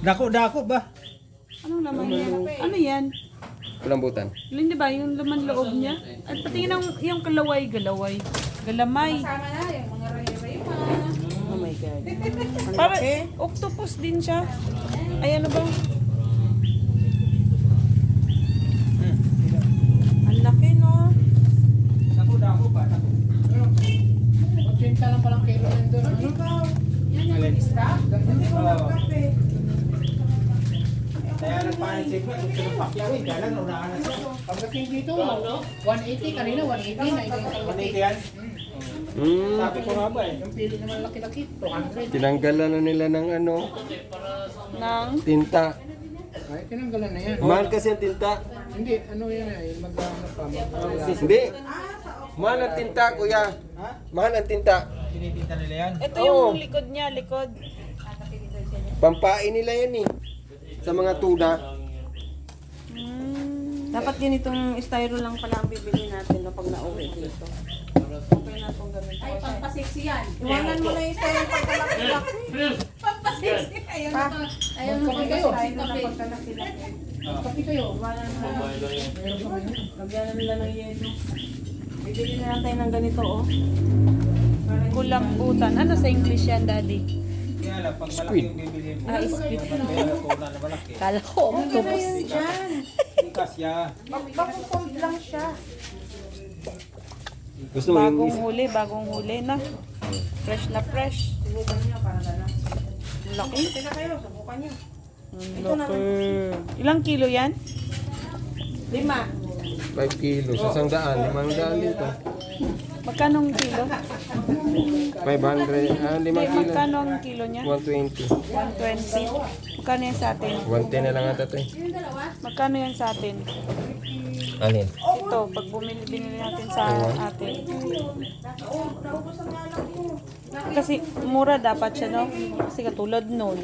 Dako-dako ba? Anong laman yan? Ano yan? Kulambutan. Hindi ba? Yung laman loob niya? At pati yung kalaway. Galamay. Sama na yung mga rayuan. Oh my God. Ang Para laki. octopus din siya. Ay ano ba? Ang laki, no? Dako-dako ba? Dako. 80 lang palang kilo nandun. Yan yung isda. Oo. Kaya nagpanik siguro, gusto ng pakyawin, kaya lang naunahan na siya. Pagdating dito, 180 kanina, 180 na ito yung kalaki. Manito yan? Sabi ko nga ba eh. Yung pili naman laki-laki, 200. Tinanggalan na nila ng ano, Nang tinta. Ay, tinanggalan na yan. Mahal kasi ang tinta. Hindi, ano yan eh, mag-ano pa, Hindi. Mahal ang tinta, kuya. Ha? Mahal ang tinta. Tinitinta nila yan? ito Oo. yung likod niya, likod. Pampain nila yan eh. Sa mga tuna. Dapat ganitong styro lang pala ang bibili natin no, pag nauwi dito. Okay na itong ganito. Ay, pampasexy yan. Iwanan mo na yung styro pagkalaki-laki. Pampasexy. Ayun na to. Ayun na Kape kayo. styro na pagkalaki-laki. Kapi kayo. Iwanan mo na. Lagyan na nila ng yelo. Bibili na lang tayo ng ganito, oh. Kulambutan. Ano sa English yan, Daddy? Kaya lang, pag malaki Squid. yung bibilhin mo. Ah, squid. Kaya lang, tuna na malaki. Kala ko, octopus. Diyan. Hindi kasya. Magpapukold lang siya. Gusto mo yung Bagong huli na. Fresh na fresh. Subukan niyo para gano'n. Ang laki. Teka kayo, subukan niyo. Ang laki. Ilang kilo yan? 5. 5 kilos, 100, 500 dito. Magkano ang kilo? 500, 5 Hindi, kilo. magkano ang kilo niya? 120. 120. Magkano yan sa atin? 110 na lang ata ito eh. Magkano yan sa atin? Alin? Ito, pag binili natin sa atin. Kasi mura dapat siya, no? Kasi katulad nun.